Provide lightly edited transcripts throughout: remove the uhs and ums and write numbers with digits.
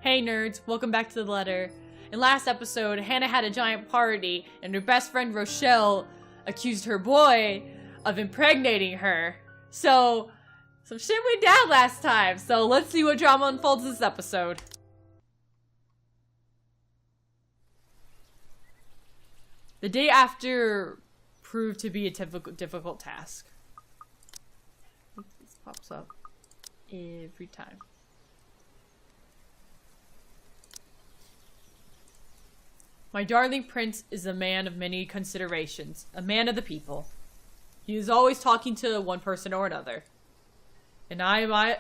Hey nerds, welcome back to the letter. In last episode, Hannah had a giant party and her best friend Rochelle accused her boy of impregnating her. So, some shit went down last time, so let's see what drama unfolds this episode. The day after proved to be a difficult task. This pops up every time. My darling prince is a man of many considerations, a man of the people. He is always talking to one person or another. And I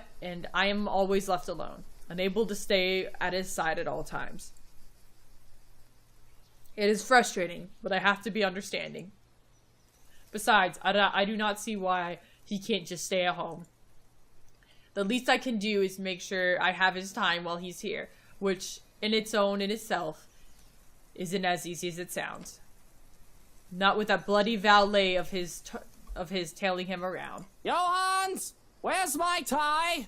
am always left alone, unable to stay at his side at all times. It is frustrating, but I have to be understanding. Besides, I do not see why he can't just stay at home. The least I can do is make sure I have his time while he's here, which in itself isn't as easy as it sounds. Not with that bloody valet of his tailing him around. Johans! Where's my tie?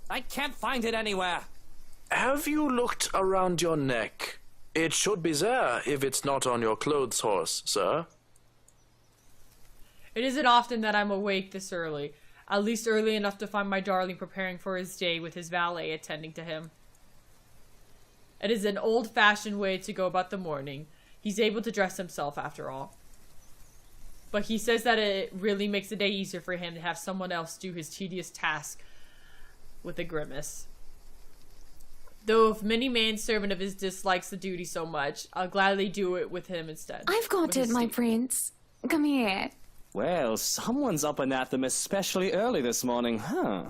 I can't find it anywhere. Have you looked around your neck? It should be there if it's not on your clothes horse, sir. It isn't often that I'm awake this early, at least early enough to find my darling preparing for his day with his valet attending to him. It is an old-fashioned way to go about the morning. He's able to dress himself after all. But he says that it really makes the day easier for him to have someone else do his tedious task with a grimace. Though if many manservant of his dislikes the duty so much, I'll gladly do it with him instead. I've got it, my prince. Come here. Well, someone's up and at them especially early this morning, huh?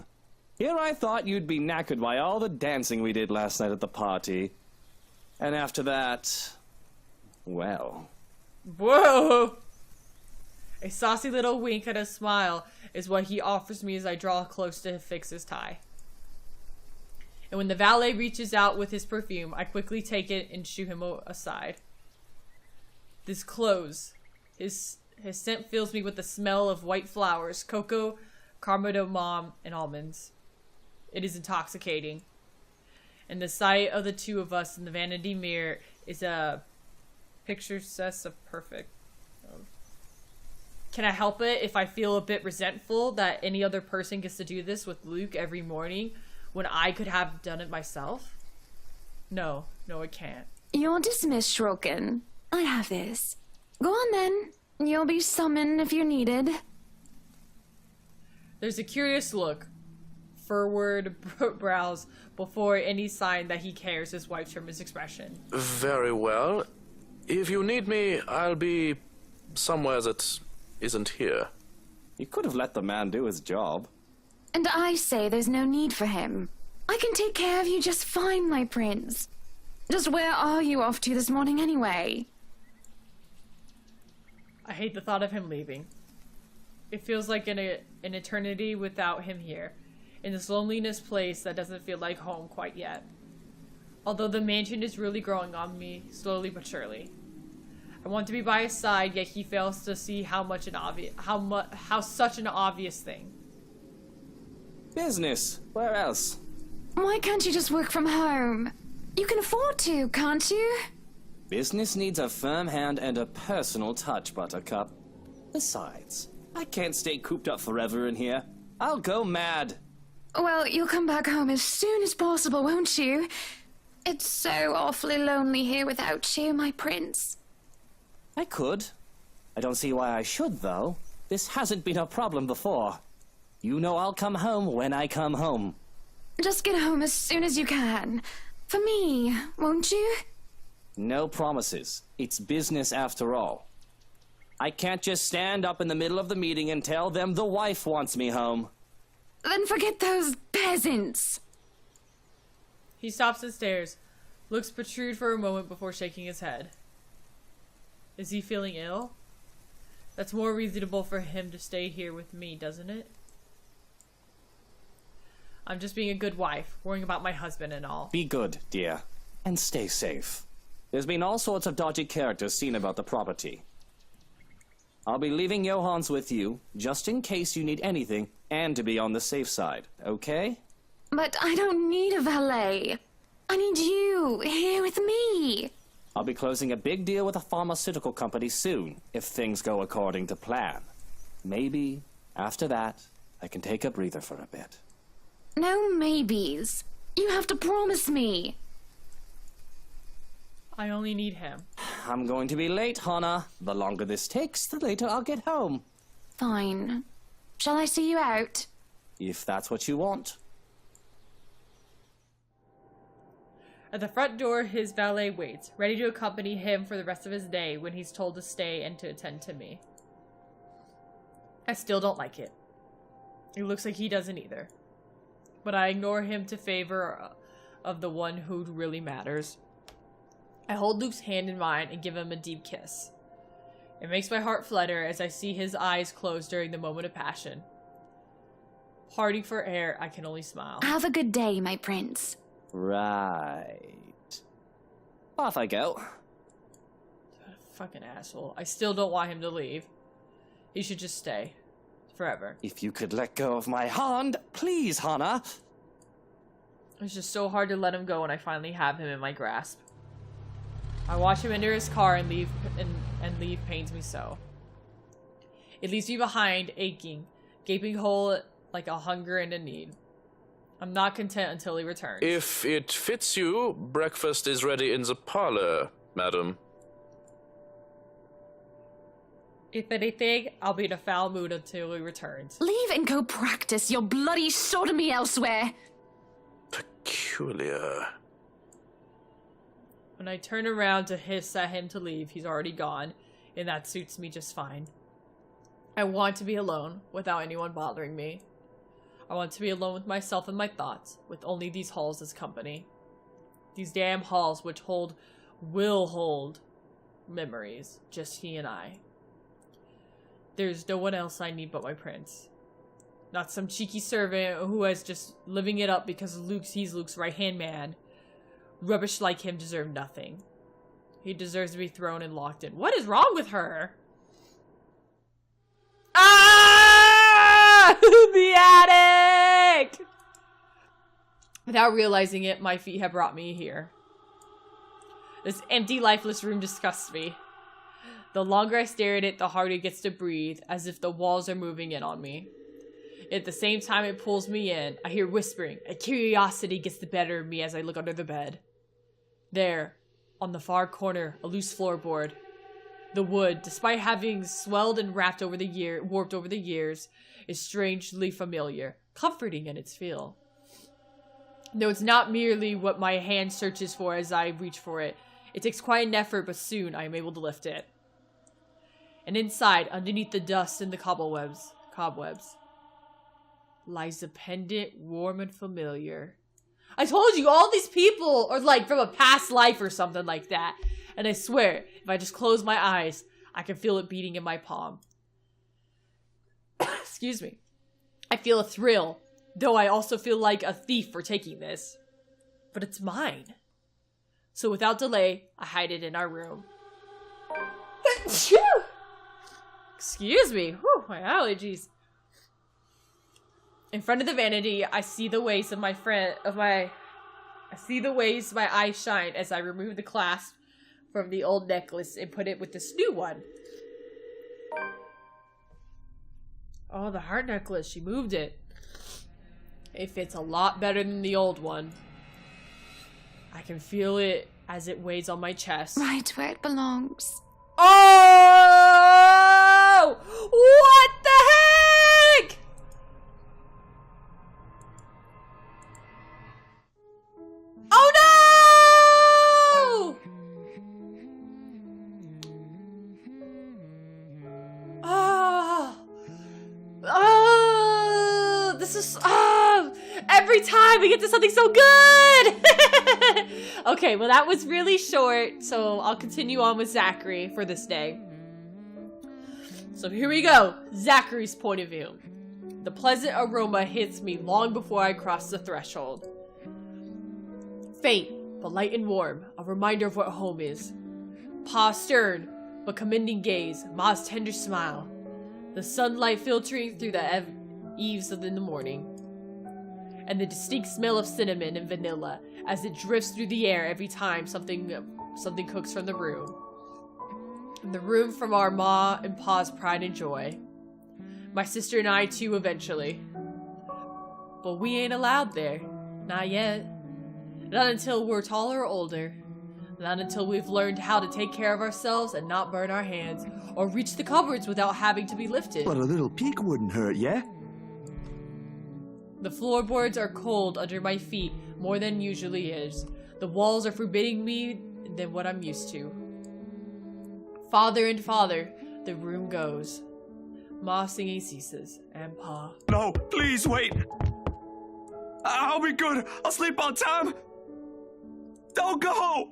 Here I thought you'd be knackered by all the dancing we did last night at the party. And after that, well... Whoa! A saucy little wink and a smile is what he offers me as I draw close to fix his tie. And when the valet reaches out with his perfume, I quickly take it and shoo him aside. This close. His scent fills me with the smell of white flowers, cocoa, cardamom, and almonds. It is intoxicating. And the sight of the two of us in the vanity mirror is a picture of perfect. Can I help it if I feel a bit resentful that any other person gets to do this with Luke every morning when I could have done it myself? No, it can't. You're dismissed, Shroken. I have this. Go on then. You'll be summoned if you're needed. There's a curious look, furrowed brows, before any sign that he cares is wiped from his expression. Very well. If you need me, I'll be somewhere that isn't here. You could have let the man do his job. And I say there's no need for him. I can take care of you just fine, my prince. Just where are you off to this morning anyway? I hate the thought of him leaving. It feels like an eternity without him here, in this loneliness place that doesn't feel like home quite yet. Although the mansion is really growing on me, slowly but surely. I want to be by his side, yet he fails to see how such an obvious thing. Business. Where else? Why can't you just work from home? You can afford to, can't you? Business needs a firm hand and a personal touch, Buttercup. Besides, I can't stay cooped up forever in here. I'll go mad. Well, you'll come back home as soon as possible, won't you? It's so awfully lonely here without you, my prince. I could. I don't see why I should, though. This hasn't been a problem before. You know I'll come home when I come home. Just get home as soon as you can. For me, won't you? No promises. It's business after all. I can't just stand up in the middle of the meeting and tell them the wife wants me home. Then forget those peasants. He stops and stares, looks protrude for a moment before shaking his head. Is he feeling ill? That's more reasonable for him to stay here with me, doesn't it? I'm just being a good wife, worrying about my husband and all. Be good, dear, and stay safe. There's been all sorts of dodgy characters seen about the property. I'll be leaving Johans with you, just in case you need anything, and to be on the safe side, okay? But I don't need a valet. I need you here with me. I'll be closing a big deal with a pharmaceutical company soon, if things go according to plan. Maybe, after that, I can take a breather for a bit. No maybes. You have to promise me. I only need him. I'm going to be late, Hana. The longer this takes, the later I'll get home. Fine. Shall I see you out? If that's what you want. At the front door, his valet waits, ready to accompany him for the rest of his day when he's told to stay and to attend to me. I still don't like it. It looks like he doesn't either. But I ignore him to favor of the one who really matters. I hold Luke's hand in mine and give him a deep kiss. It makes my heart flutter as I see his eyes close during the moment of passion. Parting for air, I can only smile. Have a good day, my prince. Right. Off I go. Fucking asshole. I still don't want him to leave. He should just stay. Forever. If you could let go of my hand, please, Hana. It's just so hard to let him go when I finally have him in my grasp. I watch him enter his car and leave pains me so. It leaves me behind, aching, gaping hole like a hunger and a need. I'm not content until he returns. If it fits you, breakfast is ready in the parlor, madam. If anything, I'll be in a foul mood until he returns. Leave and go practice your bloody sodomy elsewhere. Peculiar. When I turn around to hiss at him to leave, he's already gone, and that suits me just fine. I want to be alone, without anyone bothering me. I want to be alone with myself and my thoughts, with only these halls as company. These damn halls which will hold memories, just he and I. There's no one else I need but my prince. Not some cheeky servant who is just living it up because he's Luke's right-hand man. Rubbish like him deserve nothing. He deserves to be thrown and locked in. What is wrong with her? Ah! The attic! Without realizing it, my feet have brought me here. This empty, lifeless room disgusts me. The longer I stare at it, the harder it gets to breathe, as if the walls are moving in on me. At the same time it pulls me in, I hear whispering. A curiosity gets the better of me as I look under the bed. There, on the far corner, a loose floorboard. The wood, despite having swelled and warped over the years, is strangely familiar, comforting in its feel. No, it's not merely what my hand searches for as I reach for it. It takes quite an effort, but soon I am able to lift it. And inside, underneath the dust and the cobwebs, lies a pendant warm and familiar. I told you, all these people are like from a past life or something like that. And I swear, if I just close my eyes, I can feel it beating in my palm. Excuse me. I feel a thrill, though I also feel like a thief for taking this. But it's mine. So without delay, I hide it in our room. Excuse me. Whew, my allergies. In front of the vanity, I see the ways my eyes shine as I remove the clasp from the old necklace and put it with this new one. Oh, the heart necklace. She moved it. It fits a lot better than the old one. I can feel it as it weighs on my chest. Right where it belongs. Oh! What the heck? Oh no! Oh, this is every time we get to something so good. Okay, well that was really short, so I'll continue on with Zachary for this day. So here we go, Zachary's point of view. The pleasant aroma hits me long before I cross the threshold. Faint, but light and warm, a reminder of what home is. Pa's stern, but commending gaze, Ma's tender smile. The sunlight filtering through the eaves in the morning. and the distinct smell of cinnamon and vanilla as it drifts through the air every time something cooks from the room. The room from our ma and pa's pride and joy. My sister and I too eventually. But we ain't allowed there. Not yet. Not until we're taller or older. Not until we've learned how to take care of ourselves and not burn our hands, or reach the cupboards without having to be lifted. But a little peek wouldn't hurt, yeah? The floorboards are cold under my feet more than usually is. The walls are forbidding me than what I'm used to. Farther and farther, the room goes. Ma singing ceases, and Pa. No, please wait. I'll be good. I'll sleep on time. Don't go.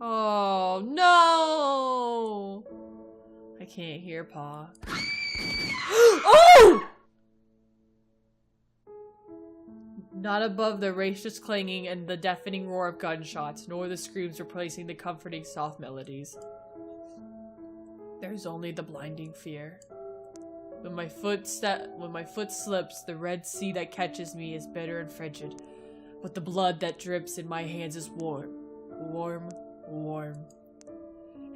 Oh, no! I can't hear Pa. Oh! Not above the raucous clanging and the deafening roar of gunshots, nor the screams replacing the comforting soft melodies. There's only the blinding fear. When my foot slips, the red sea that catches me is bitter and frigid, but the blood that drips in my hands is warm. Warm.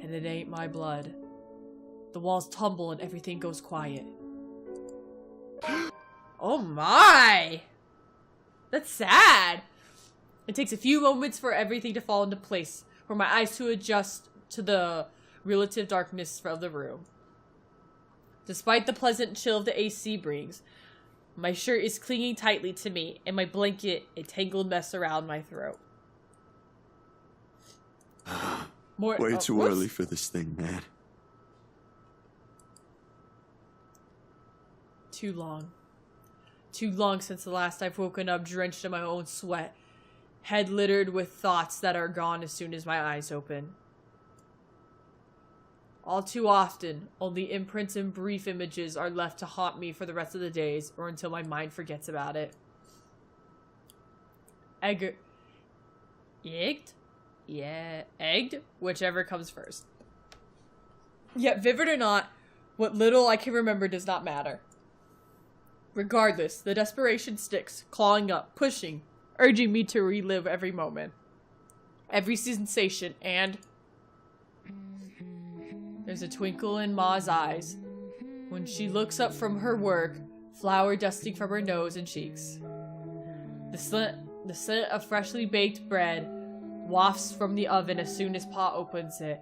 And it ain't my blood. The walls tumble and everything goes quiet. Oh my! That's sad! It takes a few moments for everything to fall into place, for my eyes to adjust to the relative darkness of the room. Despite the pleasant chill the AC brings, my shirt is clinging tightly to me, and my blanket a tangled mess around my throat. Way too whoops. early for this thing, man. Too long. Too long since the last I've woken up drenched in my own sweat, head littered with thoughts that are gone as soon as my eyes open. All too often, only imprints and brief images are left to haunt me for the rest of the days, or until my mind forgets about it. Egged? Yeah, egged? Whichever comes first. Yet, vivid or not, what little I can remember does not matter. Regardless, the desperation sticks, clawing up, pushing, urging me to relive every moment. Every sensation, and... There's a twinkle in Ma's eyes when she looks up from her work, flour dusting from her nose and cheeks. The scent of freshly baked bread wafts from the oven as soon as Pa opens it,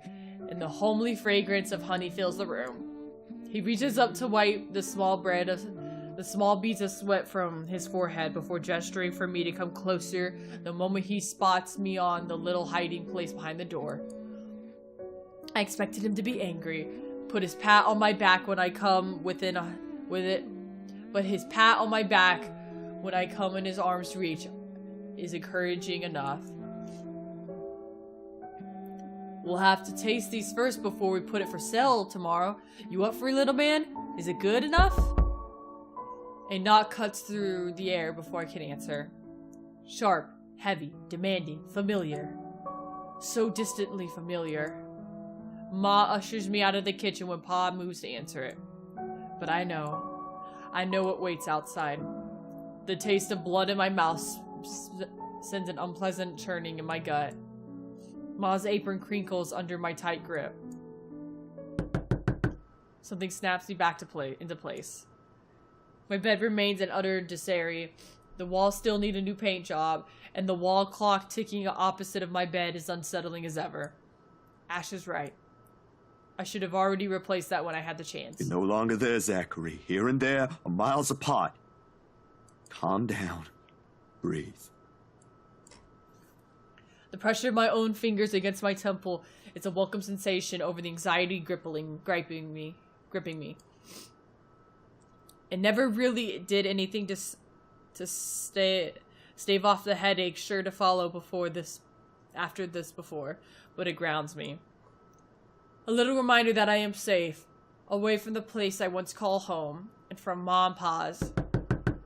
and the homely fragrance of honey fills the room. He reaches up to wipe the small beads of sweat from his forehead before gesturing for me to come closer the moment he spots me on the little hiding place behind the door. I expected him to be angry, put his pat on my back when I come with it, but his pat on my back when I come in his arm's reach is encouraging enough. We'll have to taste these first before we put it for sale tomorrow. You up for it, little man? Is it good enough? A knock cuts through the air before I can answer. Sharp, heavy, demanding, familiar. So distantly familiar. Ma ushers me out of the kitchen when Pa moves to answer it. But I know what waits outside. The taste of blood in my mouth sends an unpleasant churning in my gut. Ma's apron crinkles under my tight grip. Something snaps me back into place. My bed remains in utter disarray. The walls still need a new paint job, and the wall clock ticking opposite of my bed is unsettling as ever. Ash is right. I should have already replaced that when I had the chance. You're no longer there, Zachary. Here and there are miles apart. Calm down. Breathe. The pressure of my own fingers against my temple is a welcome sensation over the anxiety gripping me. It never really did anything to stave off the headache sure to follow after this, but it grounds me. A little reminder that I am safe, away from the place I once called home, and from Ma and Pa's.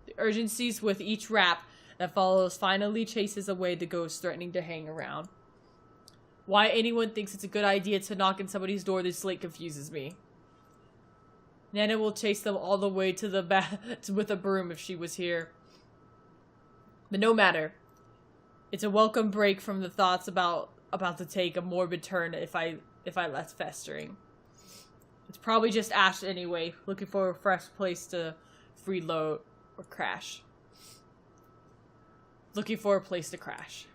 The urgencies with each rap that follows finally chases away the ghost threatening to hang around. Why anyone thinks it's a good idea to knock on somebody's door this late confuses me. Nana will chase them all the way to the bath with a broom if she was here. But no matter. It's a welcome break from the thoughts about to take a morbid turn if I left festering. It's probably just Ash anyway, looking for a fresh place to freeload or crash. Looking for a place to crash.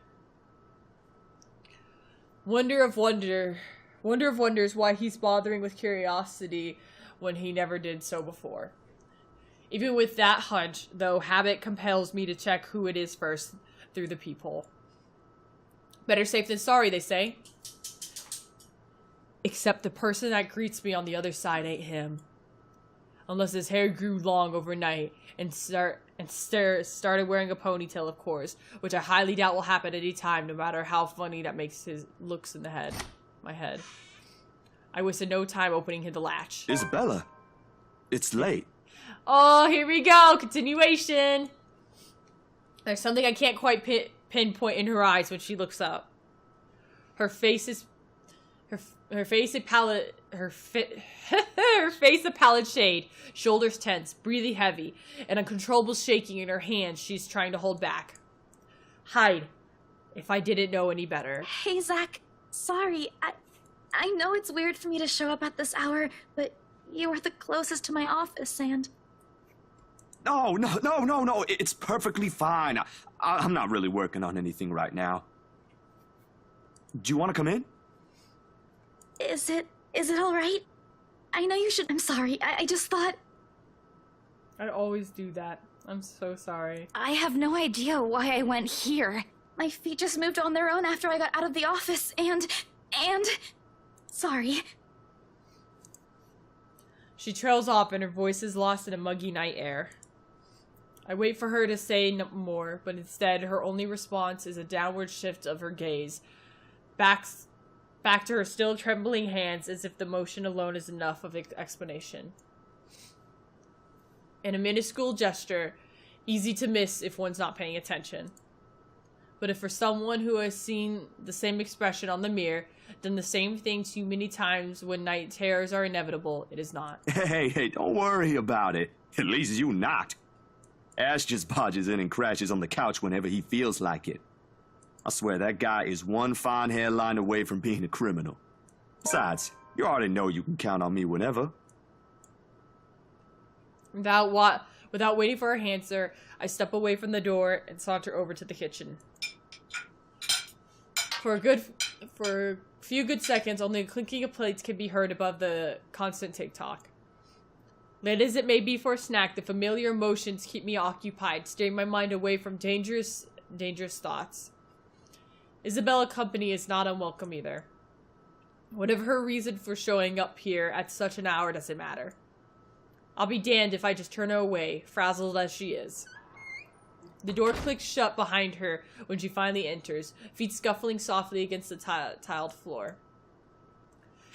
Wonder of wonders why he's bothering with curiosity when he never did so before. Even with that hunch, though, habit compels me to check who it is first through the peephole. Better safe than sorry, they say. Except the person that greets me on the other side ain't him. Unless his hair grew long overnight and started wearing a ponytail, of course, which I highly doubt will happen any time, no matter how funny that makes his looks in my head. I wasted no time opening the latch. Isabella, it's late. Oh, here we go. Continuation. There's something I can't quite pinpoint in her eyes when she looks up. Her face is a pallid shade, shoulders tense, breathing heavy, and uncontrollable shaking in her hands she's trying to hold back. Hide, if I didn't know any better. Hey, Zach. Sorry, I know it's weird for me to show up at this hour, but you are the closest to my office, and... No, it's perfectly fine. I'm not really working on anything right now. Do you want to come in? Is it all right? I know you should... I'm sorry, I just thought... I always do that. I'm so sorry. I have no idea why I went here. My feet just moved on their own after I got out of the office, and... Sorry. She trails off and her voice is lost in a muggy night air. I wait for her to say no more, but instead her only response is a downward shift of her gaze, back to her still trembling hands, as if the motion alone is enough of explanation. In a minuscule gesture, easy to miss if one's not paying attention. But if for someone who has seen the same expression on the mirror, done the same thing too many times when night terrors are inevitable, it is not. Hey, don't worry about it. At least you not. Ash just barges in and crashes on the couch whenever he feels like it. I swear that guy is one fine hairline away from being a criminal. Besides, you already know you can count on me whenever. Without waiting for her answer, I step away from the door and saunter over to the kitchen. For a few good seconds, only a clinking of plates can be heard above the constant tick-tock. Late as it may be for a snack, the familiar emotions keep me occupied, steering my mind away from dangerous thoughts. Isabella company is not unwelcome either. Whatever her reason for showing up here at such an hour doesn't matter. I'll be damned if I just turn her away, frazzled as she is. The door clicks shut behind her when she finally enters, feet scuffling softly against the tiled floor.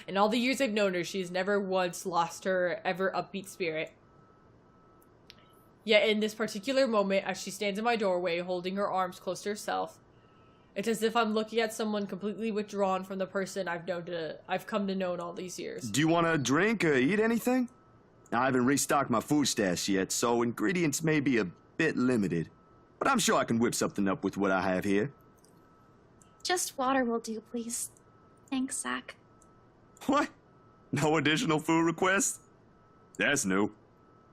In all the years I've known her, she has never once lost her ever upbeat spirit. Yet in this particular moment, as she stands in my doorway, holding her arms close to herself, it's as if I'm looking at someone completely withdrawn from the person I've come to know in all these years. Do you want to drink or eat anything? I haven't restocked my food stash yet, so ingredients may be a bit limited. But I'm sure I can whip something up with what I have here. Just water will do, please. Thanks, Zach. What? No additional food requests? That's new.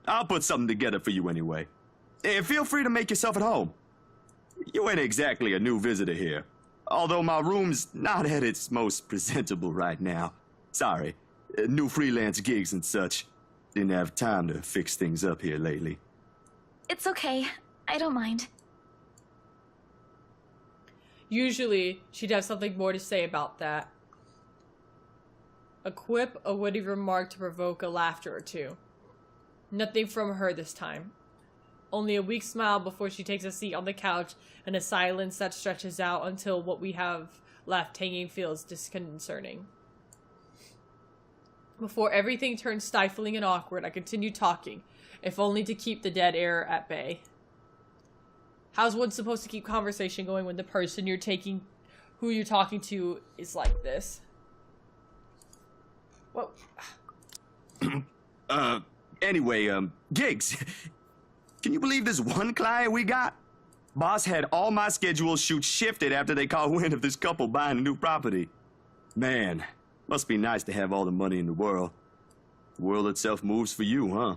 I'll put something together for you anyway. Hey, feel free to make yourself at home. You ain't exactly a new visitor here. Although my room's not at its most presentable right now. Sorry. New freelance gigs and such. Didn't have time to fix things up here lately. It's okay. I don't mind. Usually, she'd have something more to say about that. A quip, a witty remark to provoke a laughter or two. Nothing from her this time. Only a weak smile before she takes a seat on the couch and a silence that stretches out until what we have left hanging feels disconcerting. Before everything turns stifling and awkward, I continue talking, if only to keep the dead air at bay. How's one supposed to keep conversation going when the person who you're talking to is like this? Whoa. Anyway, gigs. Can you believe this one client we got? Boss had all my scheduled shoots shifted after they caught wind of this couple buying a new property. Man, must be nice to have all the money in the world. The world itself moves for you, huh?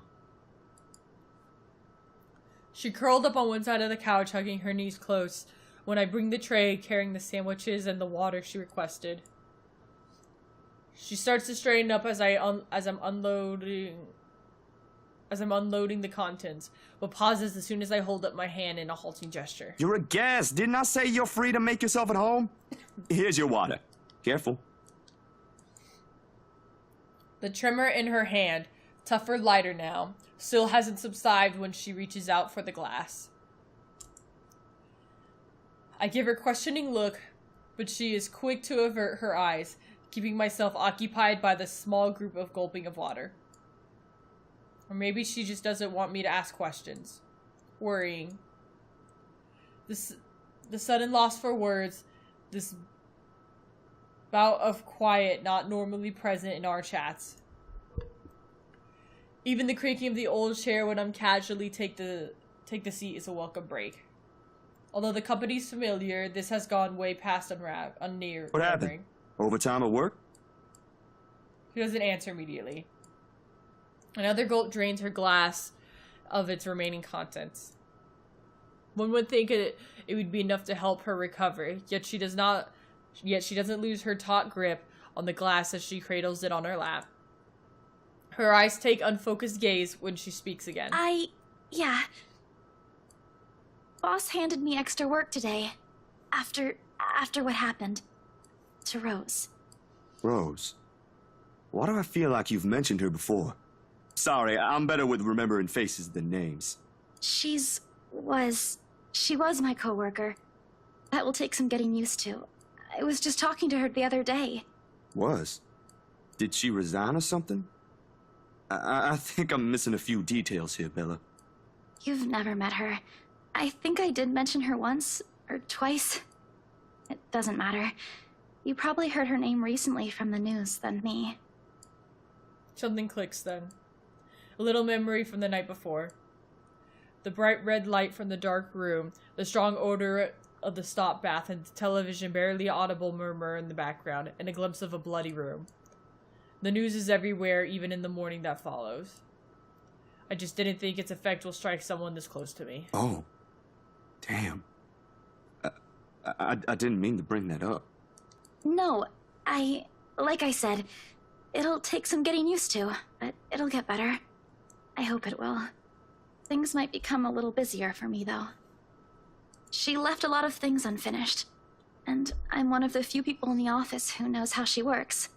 She curled up on one side of the couch, hugging her knees close, when I bring the tray carrying the sandwiches and the water she requested. She starts to straighten up as I'm unloading the contents, but pauses as soon as I hold up my hand in a halting gesture. You're a guest. Didn't I say you're free to make yourself at home? Here's your water. Careful. The tremor in her hand, tougher, lighter now, still hasn't subsided when she reaches out for the glass. I give her a questioning look, but she is quick to avert her eyes, keeping myself occupied by the small group of gulping of water. Or maybe she just doesn't want me to ask questions. Worrying. The sudden loss for words, this bout of quiet not normally present in our chats. Even the creaking of the old chair when I'm casually take the seat is a welcome break. Although the company's familiar, this has gone way past unnear. What happened? Overtime at work? She doesn't answer immediately. Another gulp drains her glass of its remaining contents. One would think it would be enough to help her recover, yet she doesn't lose her taut grip on the glass as she cradles it on her lap. Her eyes take unfocused gaze when she speaks again. Yeah. Boss handed me extra work today. After what happened. To Rose. Rose? Why do I feel like you've mentioned her before? Sorry, I'm better with remembering faces than names. She was my coworker. That will take some getting used to. I was just talking to her the other day. Was? Did she resign or something? I think I'm missing a few details here, Bella. You've never met her. I think I did mention her once or twice. It doesn't matter. You probably heard her name recently from the news than me. Something clicks then. A little memory from the night before. The bright red light from the dark room, the strong odor of the stop bath, and the television barely audible murmur in the background, and a glimpse of a bloody room. The news is everywhere, even in the morning that follows. I just didn't think its effect will strike someone this close to me. Oh. Damn. I didn't mean to bring that up. No, like I said, it'll take some getting used to, but it'll get better. I hope it will. Things might become a little busier for me, though. She left a lot of things unfinished, and I'm one of the few people in the office who knows how she works.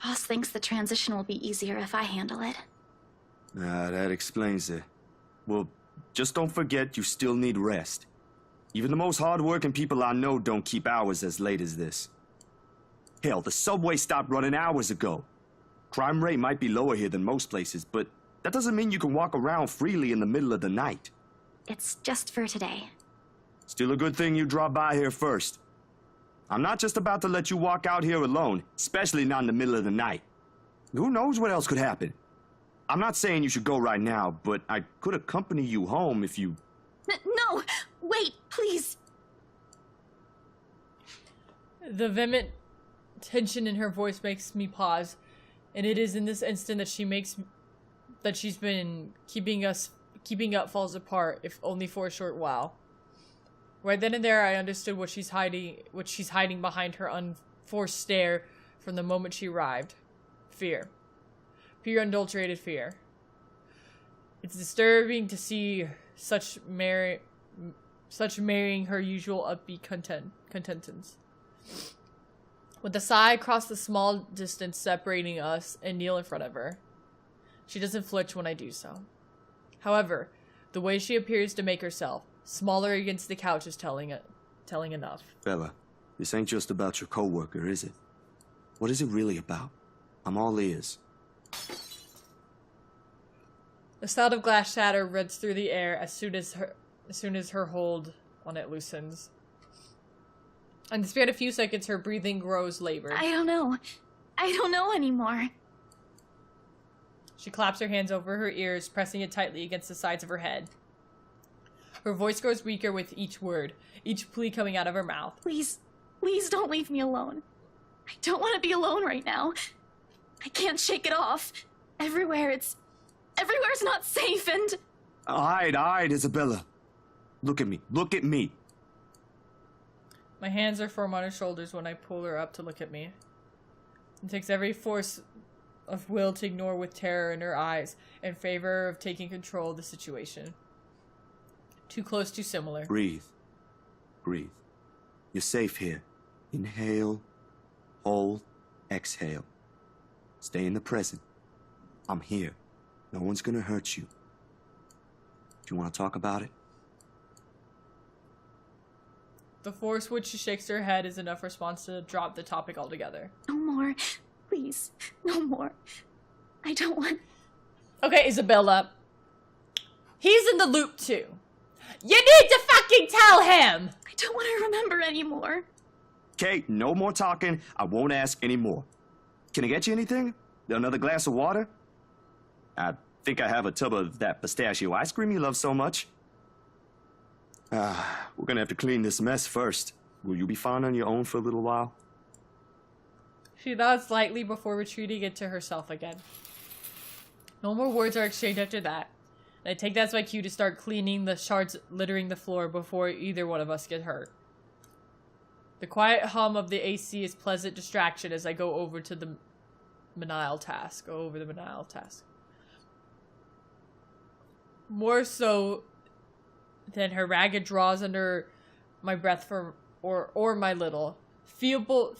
Boss thinks the transition will be easier if I handle it. That explains it. Well, just don't forget you still need rest. Even the most hard-working people I know don't keep hours as late as this. Hell, the subway stopped running hours ago. Crime rate might be lower here than most places, but that doesn't mean you can walk around freely in the middle of the night. It's just for today. Still a good thing you dropped by here first. I'm not just about to let you walk out here alone, especially not in the middle of the night. Who knows what else could happen? I'm not saying you should go right now, but I could accompany you home if you... No! Wait, please! The vehement tension in her voice makes me pause, and it is in this instant that she's been keeping up falls apart, if only for a short while. Right then and there, I understood what she's hiding behind her unforced stare from the moment she arrived. Fear. Pure unadulterated fear. It's disturbing to see such marrying her usual upbeat contentance. With a sigh across the small distance separating us and kneel in front of her. She doesn't flinch when I do so. However, the way she appears to make herself smaller against the couch is telling enough. Bella, this ain't just about your coworker, is it? What is it really about? I'm all ears. The sound of glass shatter rents through the air as soon as her hold on it loosens. In the span of a few seconds, her breathing grows labored. I don't know anymore. She claps her hands over her ears, pressing it tightly against the sides of her head. Her voice grows weaker with each word, each plea coming out of her mouth. Please, please don't leave me alone. I don't want to be alone right now. I can't shake it off. Everywhere's not safe and... All right, Isabella. Look at me. Look at me. My hands are firm on her shoulders when I pull her up to look at me. It takes every force of will to ignore with terror in her eyes in favor of taking control of the situation. Too close, too similar. Breathe. Breathe. You're safe here. Inhale, hold, exhale. Stay in the present. I'm here. No one's gonna hurt you. Do you want to talk about it? The force which she shakes her head is enough response to drop the topic altogether. No more. Please. No more. I don't want... Okay, Isabella. He's in the loop too. You need to fucking tell him! I don't want to remember anymore. Okay, no more talking. I won't ask any more. Can I get you anything? Another glass of water? I think I have a tub of that pistachio ice cream you love so much. We're gonna have to clean this mess first. Will you be fine on your own for a little while? She nods slightly before retreating into herself again. No more words are exchanged after that. And I take that as my cue to start cleaning the shards littering the floor before either one of us get hurt. The quiet hum of the AC is pleasant distraction as I go over to the menial task. More so than her ragged draws under my breath for or my little feeble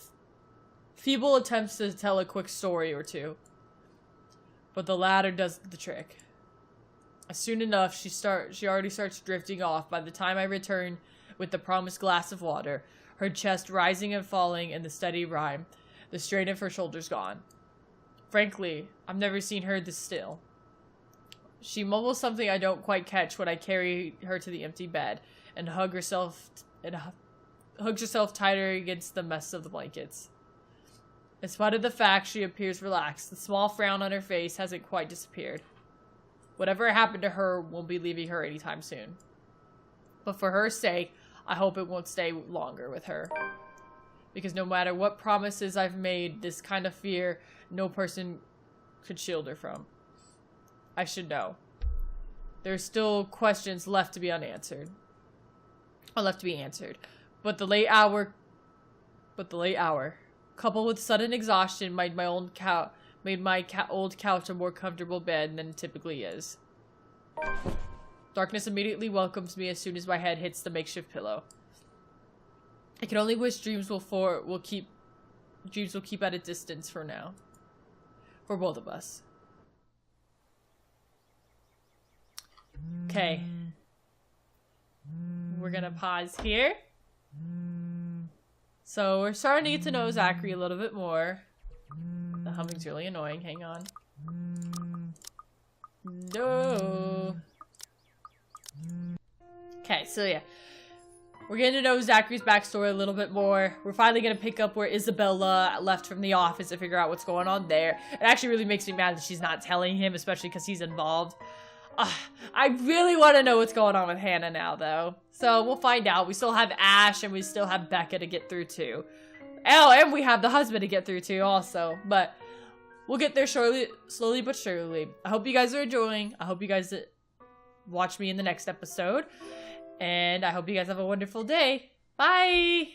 attempts to tell a quick story or two. But the latter does the trick. Soon enough, she already starts drifting off by the time I return with the promised glass of water, her chest rising and falling in the steady rhyme, the strain of her shoulders gone. Frankly, I've never seen her this still. She mumbles something I don't quite catch when I carry her to the empty bed and hugs herself tighter against the mess of the blankets. In spite of the fact she appears relaxed, the small frown on her face hasn't quite disappeared. Whatever happened to her won't be leaving her anytime soon. But for her sake, I hope it won't stay longer with her. Because no matter what promises I've made, this kind of fear no person could shield her from. I should know. There's still questions left to be unanswered. Or left to be answered. But the late hour, coupled with sudden exhaustion, made my old couch a more comfortable bed than it typically is. Darkness immediately welcomes me as soon as my head hits the makeshift pillow. I can only wish dreams will keep at a distance for now. For both of us. Okay. We're gonna pause here. So we're starting to get to know Zachary a little bit more. The humming's really annoying. Hang on. No. Okay, so yeah. We're getting to know Zachary's backstory a little bit more. We're finally going to pick up where Isabella left from the office to figure out what's going on there. It actually really makes me mad that she's not telling him, especially because he's involved. I really want to know what's going on with Hannah now, though. So we'll find out. We still have Ash and we still have Becca to get through, too. Oh, and we have the husband to get through, too, also. But we'll get there slowly but surely. I hope you guys are enjoying. I hope you guys watch me in the next episode. And I hope you guys have a wonderful day. Bye!